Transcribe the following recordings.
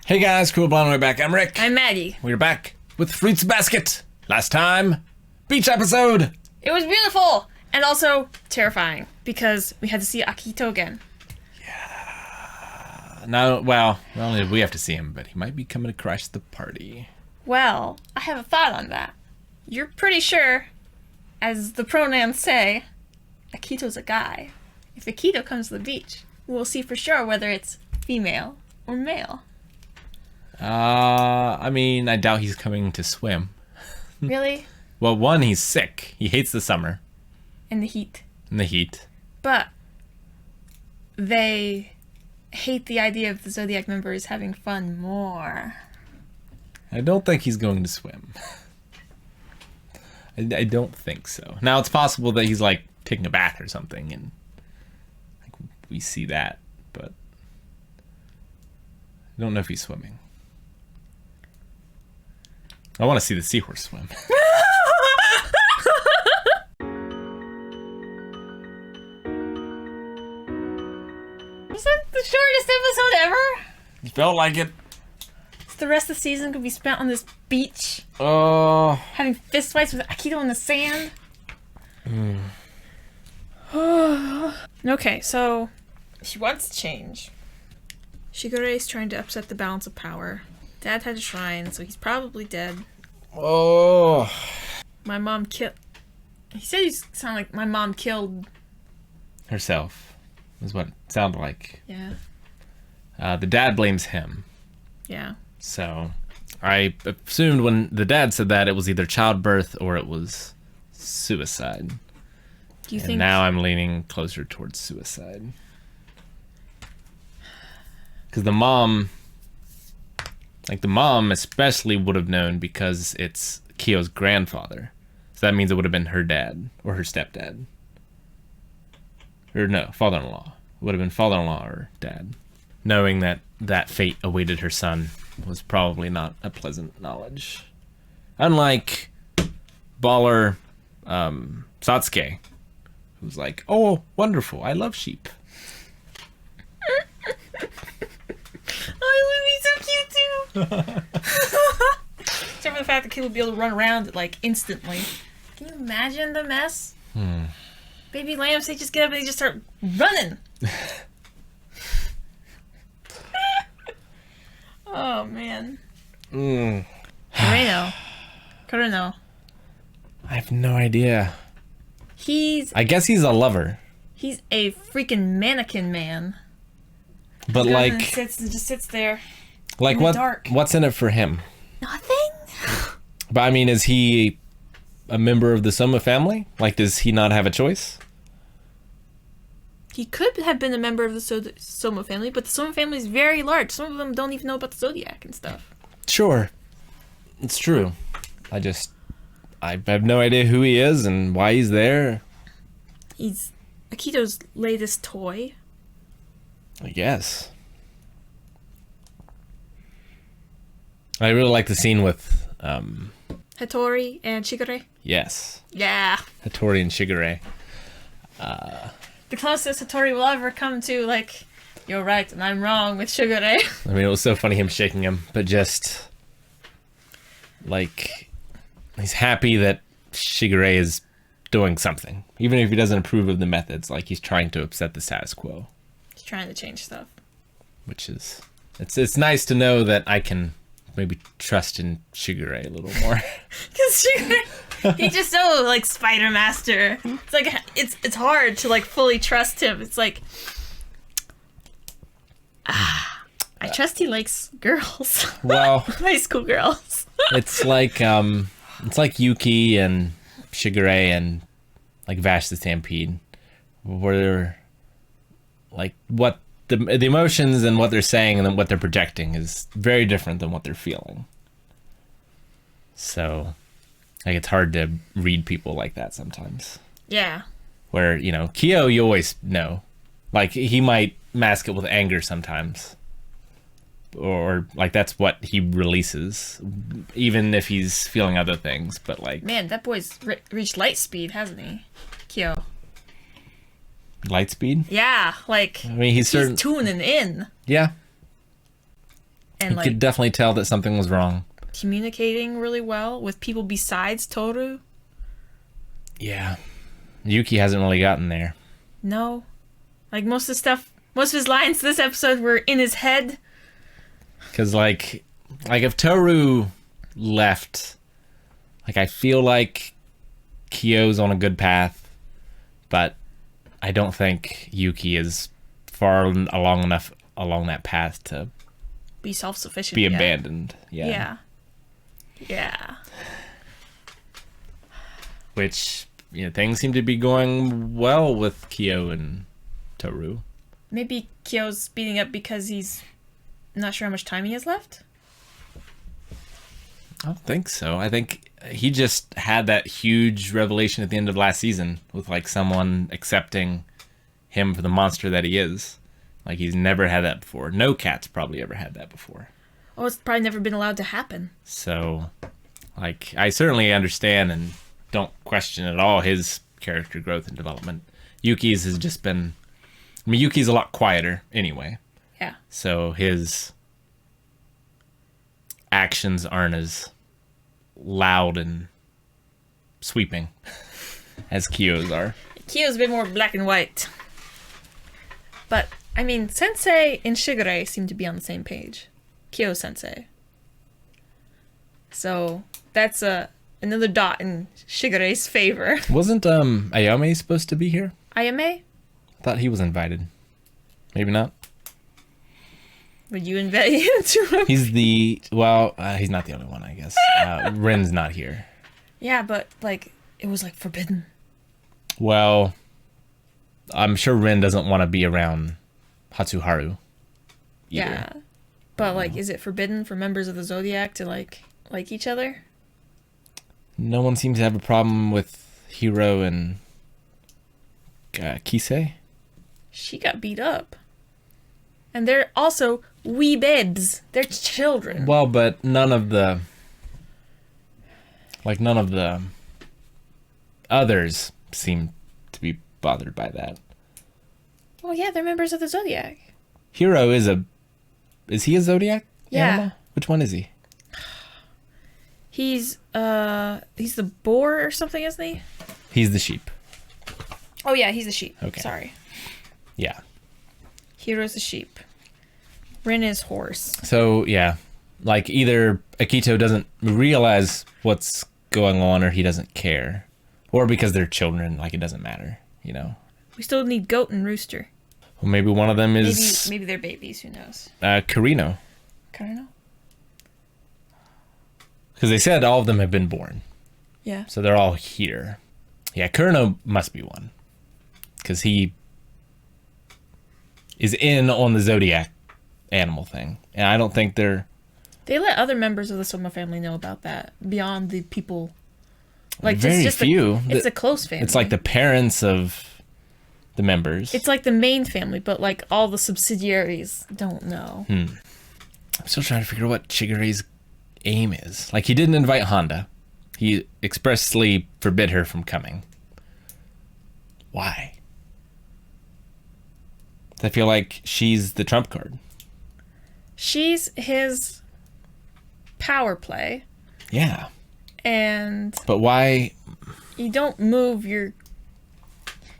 Hey guys, cool blonde, we're back. I'm Rick. I'm Maggie. We're back with Fruits Basket. Last time, beach episode. It was beautiful and also terrifying because we had to see Akito again. Yeah. No, well, not only did we have to see him, but he might be coming to crash the party. Well, I have a thought on that. You're pretty sure, as the pronouns say, Akito's a guy. If Akito comes to the beach, we'll see for sure whether it's female or male. I mean, I doubt he's coming to swim. Really? Well, one, he's sick. He hates the summer. In the heat. But they hate the idea of the Zodiac members having fun more. I don't think he's going to swim. I don't think so. Now, it's possible that he's, like, taking a bath or something, and like, we see that, but I don't know if he's swimming. I want to see the seahorse swim. Was that the shortest episode ever? It felt like it. The rest of the season could be spent on this beach. Oh. Having fist fights with Akito in the sand. Okay, so she wants to change. Shigure's trying to upset the balance of power. Dad had a shrine, so he's probably dead. Oh. My mom killed... He said he sounded like my mom killed... herself, is what it sounded like. Yeah. The dad blames him. Yeah. So, I assumed when the dad said that, it was either childbirth or it was suicide. Do you and think... now I'm leaning closer towards suicide. Because the mom especially would have known because it's Kyo's grandfather. So that means it would have been her dad or her stepdad. Or no, father-in-law. It would have been father-in-law or dad. Knowing that that fate awaited her son was probably not a pleasant knowledge. Unlike baller Satsuke, who's like, oh, wonderful, I love sheep. Oh, it would be so cute too. Except for the fact that kid would be able to run around like instantly. Can you imagine the mess? Baby lambs, they just get up and they just start running. Oh man. Kureno. I have no idea. I guess he's a lover. He's a freaking mannequin man. But He like, just sits there. like in the dark. what's in it for him? Nothing. But I mean, is he a member of the Soma family? Like, does he not have a choice? He could have been a member of the Soma family, but the Soma family is very large. Some of them don't even know about the Zodiac and stuff. Sure. It's true. I have no idea who he is and why he's there. He's Akito's latest toy. I guess. I really like the scene with, Hattori and Shigure. yes, Yeah. Hattori and Shigure. The closest Hattori will ever come to, like, you're right and I'm wrong with Shigure. I mean, it was so funny him shaking him, but just, like, he's happy that Shigure is doing something. Even if he doesn't approve of the methods, like, he's trying to upset the status quo. He's trying to change stuff. Which is, it's nice to know that I can maybe trust in Shigure a little more. Because Shigure, he's just so, like, Spider Master. It's like, it's hard to, like, fully trust him. It's like, I trust he likes girls. Well, high school girls. it's like Yuki and Shigure and, like, Vash the Stampede, where, like, what the emotions and what they're saying and then what they're projecting is very different than what they're feeling. So, like, it's hard to read people like that sometimes. Yeah. Where, you know, Kyo, you always know. Like, he might mask it with anger sometimes. Or, like, that's what he releases. Even if he's feeling other things, but, like... Man, that boy's reached light speed, hasn't he? Kyo. Light speed? Yeah, like, I mean, he's tuning in. Yeah. and You could definitely tell that something was wrong. communicating really well with people besides Toru. Yeah. Yuki hasn't really gotten there. No. Like, most of his lines this episode were in his head. Because, like if Toru left, like, I feel like Kyo's on a good path, but I don't think Yuki is far along enough along that path to Be self-sufficient. be abandoned. Yeah. Yeah. Which, things seem to be going well with Kyo and Toru. Maybe Kyo's speeding up because he's not sure how much time he has left? I don't think so. I think he just had that huge revelation at the end of last season with, like, someone accepting him for the monster that he is. Like, he's never had that before. No cat's probably ever had that before. Oh, it's probably never been allowed to happen. So, like, I certainly understand and don't question at all his character growth and development. Yuki's has just been... I mean, Yuki's a lot quieter anyway. Yeah. So his actions aren't as loud and sweeping as Kyo's are. Kyo's a bit more black and white. But, I mean, Sensei and Shigure seem to be on the same page. Kyo Sensei. So, that's another dot in Shigure's favor. Wasn't Ayame supposed to be here? Ayame? I thought he was invited. Maybe not. Would you invite him to him? He's he's not the only one, I guess. Rin's not here. Yeah, but, like, it was, like, forbidden. Well, I'm sure Rin doesn't want to be around Hatsuharu. Yeah. But, like, is it forbidden for members of the Zodiac to, like each other? No one seems to have a problem with Hiro and Kisei. She got beat up. And they're also wee babes. They're children. Well, but none of the others seem to be bothered by that. Well, yeah, they're members of the Zodiac. Hiro is he a Zodiac Yeah. animal? Which one is he? He's the boar or something, isn't he? He's the sheep. Oh, yeah, he's the sheep. Okay. Sorry. Yeah. Hiro's the sheep. Rin is horse. So, yeah. Like, either Akito doesn't realize what's going on or he doesn't care. Or because they're children, like, it doesn't matter, We still need goat and rooster. Well, maybe one of them is... Maybe they're babies, who knows? Karino. Karino? Because they said all of them have been born. Yeah. So they're all here. Yeah, Kurno must be one. Because he is in on the Zodiac animal thing. And I don't think they're... They let other members of the Soma family know about that, beyond the people... Like, very just few. It's a close family. It's like the parents of the members. It's like the main family, but, like, all the subsidiaries don't know. I'm still trying to figure out what Chigure's aim is. Like, he didn't invite Honda. He expressly forbid her from coming. Why? I feel like she's the trump card. She's his power play. Yeah. And... But why... You don't move your...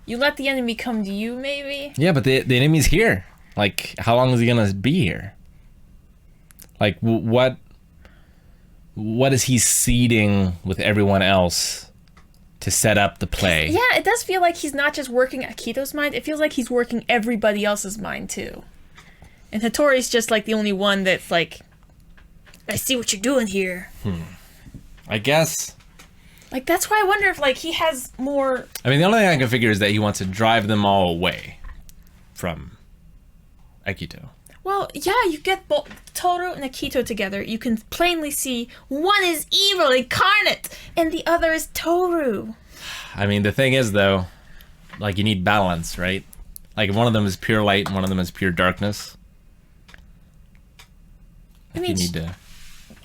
You let the enemy come to you, maybe? Yeah, but the enemy's here. Like, how long is he gonna be here? Like, what is he seeding with everyone else to set up the play? Yeah, it does feel like he's not just working Akito's mind. It feels like he's working everybody else's mind, too. And Hattori's just, like, the only one that's like, I see what you're doing here. I guess. Like, that's why I wonder if, like, he has more... I mean, the only thing I can figure is that he wants to drive them all away from Akito. Well, yeah, you get both Toru and Akito together. You can plainly see one is evil incarnate, and the other is Toru. I mean, the thing is, though, like, you need balance, right? Like, if one of them is pure light and one of them is pure darkness. I mean, you need to...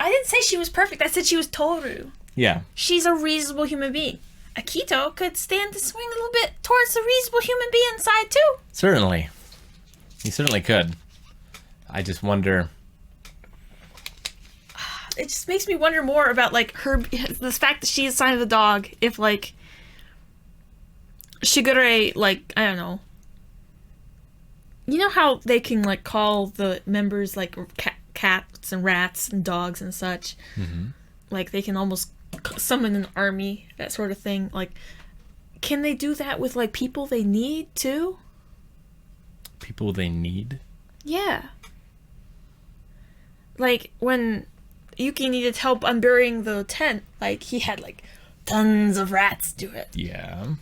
I didn't say she was perfect. I said she was Toru. Yeah. She's a reasonable human being. Akito could stand to swing a little bit towards the reasonable human being side, too. Certainly. He certainly could. I just wonder... it just makes me wonder more about like her, the fact that she assigned the dog. If like Shigure, like, I don't know. You know how they can like call the members like cats and rats and dogs and such. Mm-hmm. Like they can almost summon an army, that sort of thing. Like, can they do that with like people they need too? People they need? Yeah. Like when Yuki needed help unburying the tent, like he had like tons of rats do it. Yeah.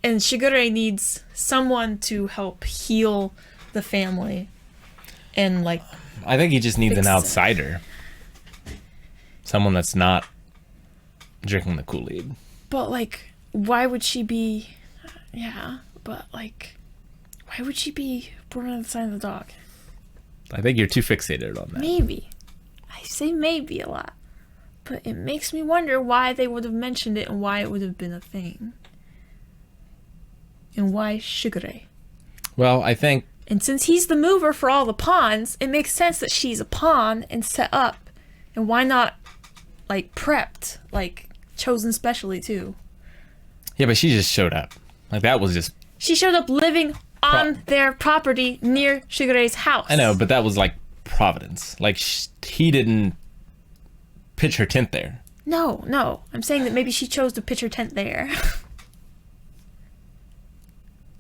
And Shigure needs someone to help heal the family. And like, I think he just needs an fix it. outsider. Someone that's not drinking the Kool-Aid. but like, why would she be? Yeah, but like, why would she be born on the side of the dog? I think you're too fixated on that. Maybe. I say maybe a lot. But it makes me wonder why they would have mentioned it and why it would have been a thing. And why Shigure? Well, I think... And since he's the mover for all the pawns, it makes sense that she's a pawn and set up. And why not, like, prepped? Like, chosen specially, too. Yeah, but she just showed up. Like, that was just... She showed up living on their property near Shigure's house. I know, but that was, like, Providence. Like, he didn't pitch her tent there. No. I'm saying that maybe she chose to pitch her tent there.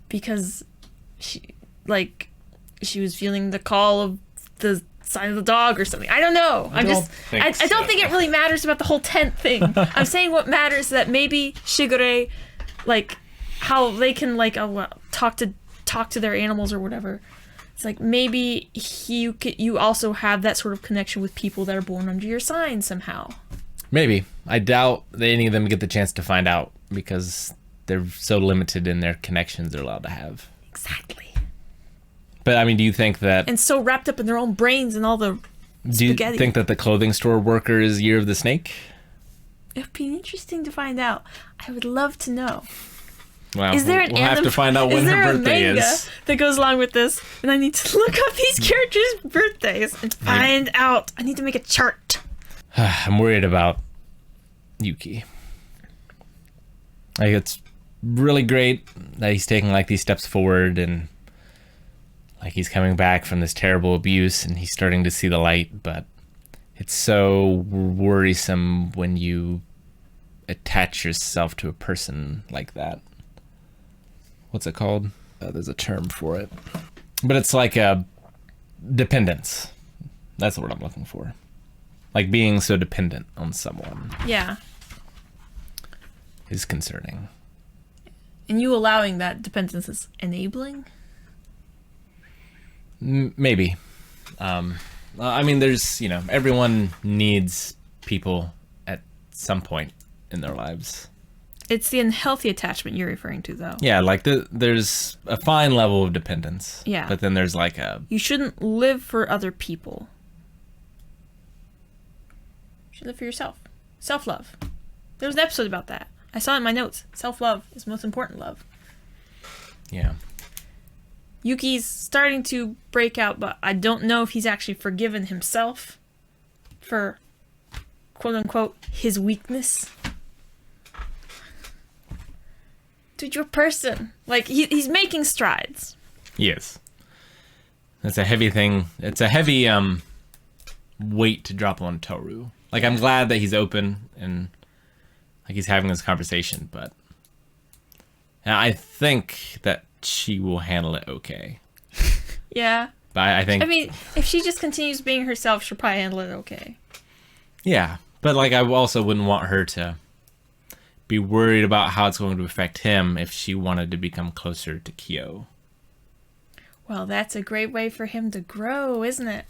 Because she was feeling the call of the sign of the dog or something. I don't know. I don't think it really matters about the whole tent thing. I'm saying what matters is that maybe Shigure, like, how they can, like, talk to their animals or whatever. It's like maybe you also have that sort of connection with people that are born under your sign somehow. Maybe. I doubt that any of them get the chance to find out because they're so limited in their connections they're allowed to have. Exactly. But, I mean, do you think that... And so wrapped up in their own brains and all the spaghetti. Do you think that the clothing store worker is Year of the Snake? It'd be interesting to find out. I would love to know. Well, Is there an we'll have to find out when her birthday manga is. that goes along with this? And I need to look up these characters' birthdays and find out. I need to make a chart. I'm worried about Yuki. Like, it's really great that he's taking like these steps forward and like he's coming back from this terrible abuse and he's starting to see the light, but it's so worrisome when you attach yourself to a person like that. What's it called? There's a term for it. But it's like a dependence. That's the word I'm looking for. Like being so dependent on someone. Yeah. Is concerning. And you allowing that dependence is enabling? Maybe. I mean, there's, everyone needs people at some point in their lives. It's the unhealthy attachment you're referring to, though. Yeah, like there's a fine level of dependence. Yeah. But then there's like You shouldn't live for other people. You should live for yourself. Self-love. There was an episode about that. I saw it in my notes. Self-love is the most important love. Yeah. Yuki's starting to break out, but I don't know if he's actually forgiven himself for, quote-unquote, his weakness. Dude, you're a person. Like, he's making strides. Yes. That's a heavy thing. It's a heavy weight to drop on Toru. Like, I'm glad that he's open and like he's having this conversation, but I think that she will handle it okay. Yeah. But I think... I mean, if she just continues being herself, she'll probably handle it okay. Yeah. But, like, I also wouldn't want her to be worried about how it's going to affect him if she wanted to become closer to Kyo. Well, that's a great way for him to grow, isn't it?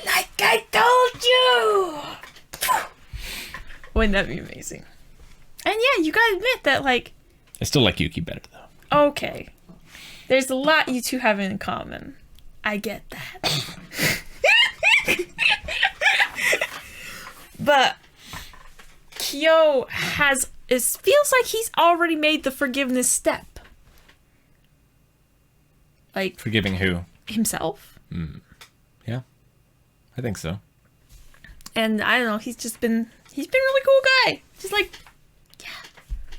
Like I told you! Wouldn't that be amazing? And yeah, you gotta admit that, like... I still like Yuki better, though. Okay. There's a lot you two have in common. I get that. But Kyo feels like he's already made the forgiveness step. Like... Forgiving who? Himself. Yeah. I think so. And I don't know, he's been a really cool guy. Just like, yeah,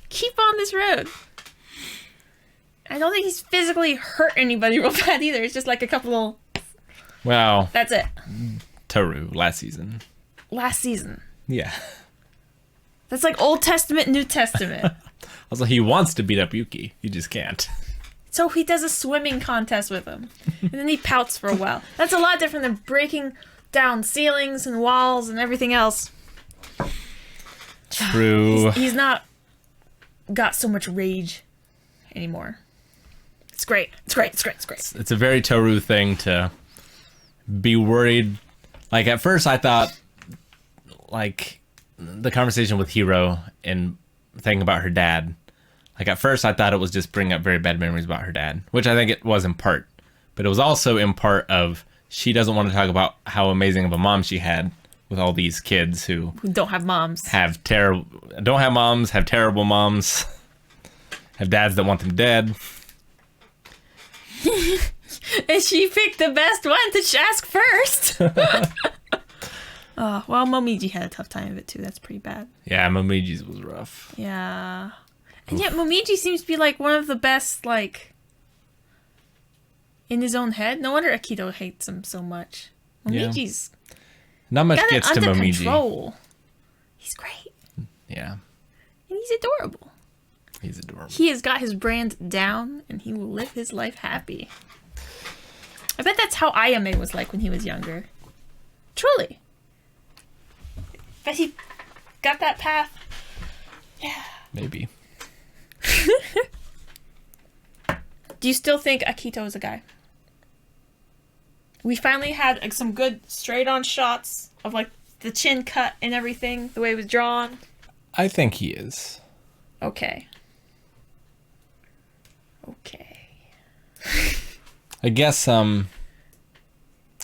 keep on this road. I don't think he's physically hurt anybody real bad either. It's just like a couple little... Well, That's it. Toru last season. Last season. Yeah. That's like Old Testament, New Testament. Also, he wants to beat up Yuki. He just can't. So he does a swimming contest with him. And then he pouts for a while. That's a lot different than breaking down ceilings and walls and everything else. True. He's not got so much rage anymore. It's great. It's great. It's great. It's great. It's a very Toru thing to be worried. Like, at first I thought, like, the conversation with Hiro and thinking about her dad, like, at first I thought it was just bringing up very bad memories about her dad, which I think it was in part. But it was also in part of she doesn't want to talk about how amazing of a mom she had with all these kids who don't have moms. Don't have moms, have terrible moms, have dads that want them dead. And she picked the best one to ask first. Oh, well, Momiji had a tough time of it too. That's pretty bad. Yeah, Momiji's was rough. Yeah. And yet Momiji seems to be like one of the best, like, in his own head. No wonder Akito hates him so much. Momiji's not much got gets it to under Momiji. control. He's great. Yeah. And he's adorable. He's adorable. He has got his brand down, and he will live his life happy. I bet that's how Ayame was like when he was younger. Truly. Bet he got that path. Yeah. Maybe. Do you still think Akito is a guy? We finally had like, some good straight-on shots of like the chin cut and everything, the way it was drawn. I think he is. Okay. Okay. I guess, like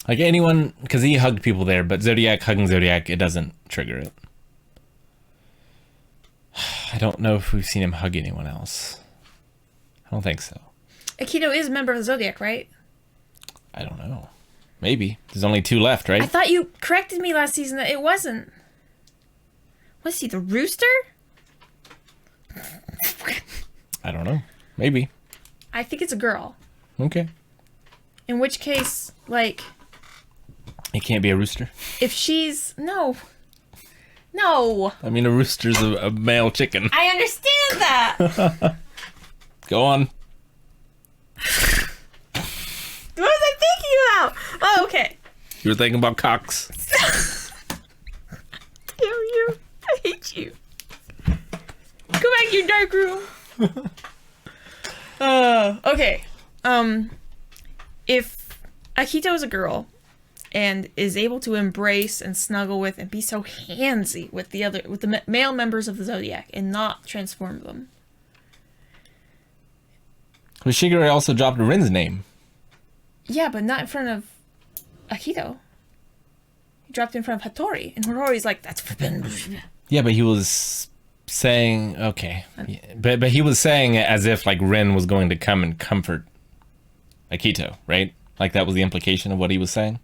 anyone, because he hugged people there, but Zodiac hugging Zodiac, it doesn't trigger it. I don't know if we've seen him hug anyone else. I don't think so. Akito is a member of the Zodiac, right? I don't know. Maybe. There's only 2 left, right? I thought you corrected me last season that it wasn't. Was he the rooster? I don't know. Maybe. I think it's a girl. Okay. In which case, like... It can't be a rooster. If she's... No. No. I mean, a rooster's a male chicken. I understand that. Go on. What was I thinking about? Oh, okay. You were thinking about cocks. Damn you. I hate you. Go back to your dark room. Okay. If Akito is a girl and is able to embrace and snuggle with and be so handsy with the male members of the Zodiac and not transform them. But Shigure also dropped Rin's name. Yeah, but not in front of Akito. He dropped it in front of Hattori, and Hattori's like, that's forbidden. Yeah, but he was saying, okay. Yeah, but he was saying it as if, like, Rin was going to come and comfort Akito, right? Like, that was the implication of what he was saying?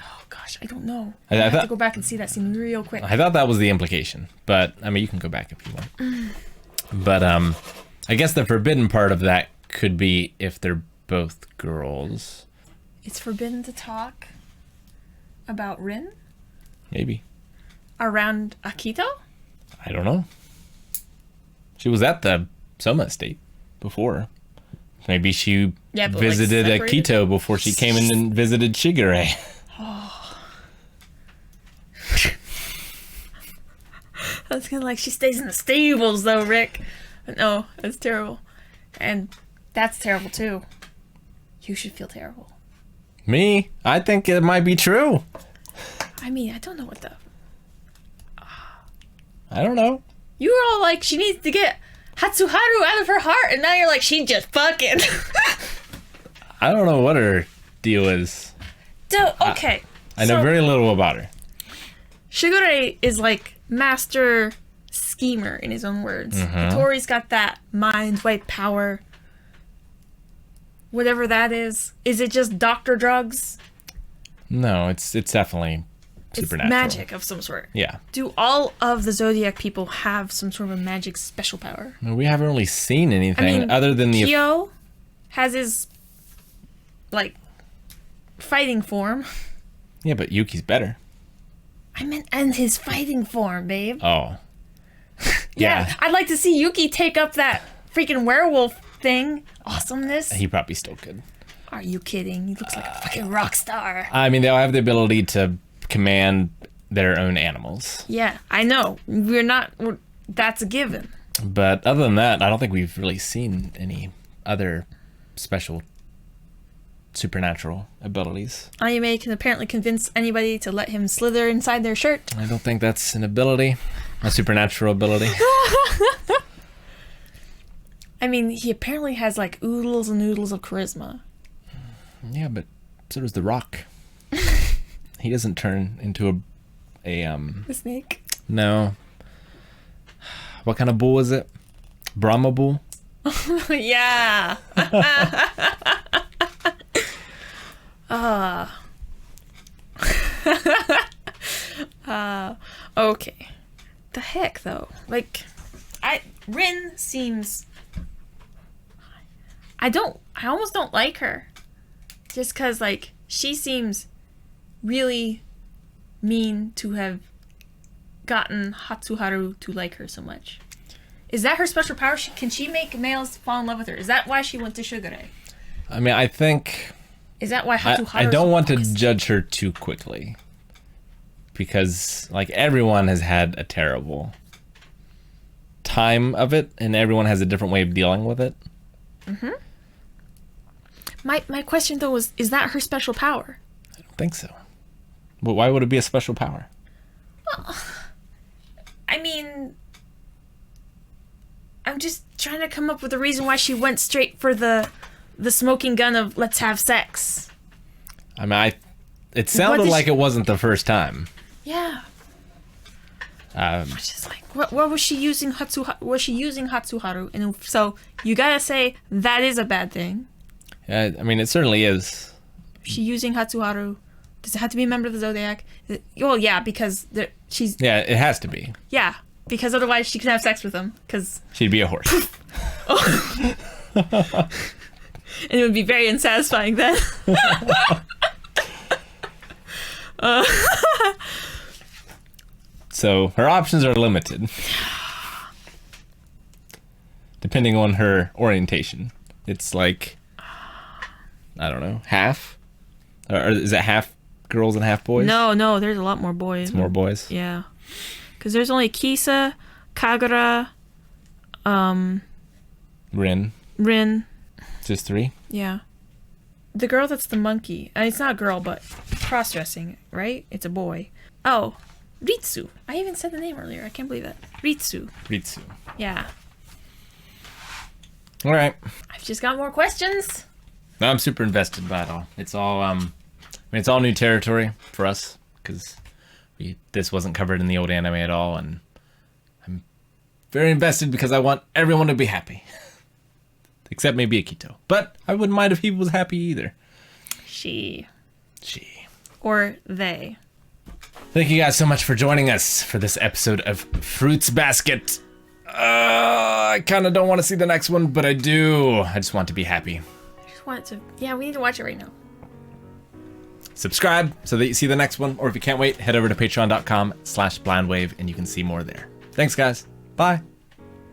Oh, gosh, I don't know. I I have thought- to go back and see that scene real quick. I thought that was the implication. But, I mean, you can go back if you want. But, I guess the forbidden part of that could be if they're both girls. It's forbidden to talk about Rin Maybe. around Akito? I don't know. She was at the Soma estate before. Maybe she Yeah, but, visited like, separated? Akito before she came in and visited Shigure. That's kind of like she stays in the stables, though, Rick. No, that's terrible. And that's terrible, too. You should feel terrible. Me? I think it might be true. I mean, I don't know what the... I don't know. You were all like, she needs to get Hatsuharu out of her heart, and now you're like, she just fucking... I don't know what her deal is. Okay. I know so, very little about her. Shigure is like master schemer in his own words. Hattori's got that mind wipe power. Whatever that is. Is it just doctor drugs? No, it's definitely supernatural. magic of some sort. Yeah. Do all of the Zodiac people have some sort of a magic special power? I mean, we haven't really seen anything other than the... Kyo has his, like, fighting form. Yeah, but Yuki's better. I meant and his fighting form, babe. Oh. Yeah. I'd like to see Yuki take up that freaking werewolf thing. Awesomeness. He probably still could. Are you kidding? He looks like a fucking rock star. I mean, they'll have the ability to command their own animals. Yeah, I know. That's a given. But other than that, I don't think we've really seen any other special supernatural abilities. Ayame can apparently convince anybody to let him slither inside their shirt. I don't think that's an ability, a supernatural ability. I mean, he apparently has like oodles and oodles of charisma. Yeah, but so does The Rock. He doesn't turn into The snake? No. What kind of bull is it? Brahma bull? Yeah. Okay. The heck, though? Like, Rin seems... I almost don't like her. Just because, like, she seems really mean to have gotten Hatsuharu to like her so much. Is that her special power? Can she make males fall in love with her? Is that why she went to Shugure? I mean, I think... Is that why Hatsuharu... I don't want to judge her too quickly. Because, like, everyone has had a terrible time of it, and everyone has a different way of dealing with it. Mm-hmm. My question, though, is that her special power? I don't think so. But why would it be a special power? Well, I mean... I'm just trying to come up with a reason why she went straight for the smoking gun of let's have sex. I mean, it sounded like it wasn't the first time. Yeah. Which is like, what was she using was she using Hatsuharu? And so you gotta say that is a bad thing. I mean, it certainly is. She using Hatsuharu? Does it have to be a member of the Zodiac? Well, yeah, because she's... Yeah, it has to be. Yeah, because otherwise she can have sex with him, because... She'd be a horse. And it would be very unsatisfying then. So her options are limited. Depending on her orientation. It's like, I don't know, half? Or is it half girls and half boys? No, there's a lot more boys. It's more boys? Yeah. Because there's only Kisa, Kagura, Rin. Just 3? Yeah. The girl that's the monkey. It's not a girl, but cross-dressing, right? It's a boy. Oh, Ritsu. I even said the name earlier. I can't believe that. Ritsu. Yeah. All right. I've just got more questions. No, I'm super invested by it all. It's all, I mean, it's all new territory for us because this wasn't covered in the old anime at all, and I'm very invested because I want everyone to be happy. Except maybe Akito. But I wouldn't mind if he was happy either. She. Or they. Thank you guys so much for joining us for this episode of Fruits Basket. I kind of don't want to see the next one, but I do. I just want to be happy. I just want to... Yeah, we need to watch it right now. Subscribe so that you see the next one. Or if you can't wait, head over to patreon.com/blindwave and you can see more there. Thanks, guys. Bye.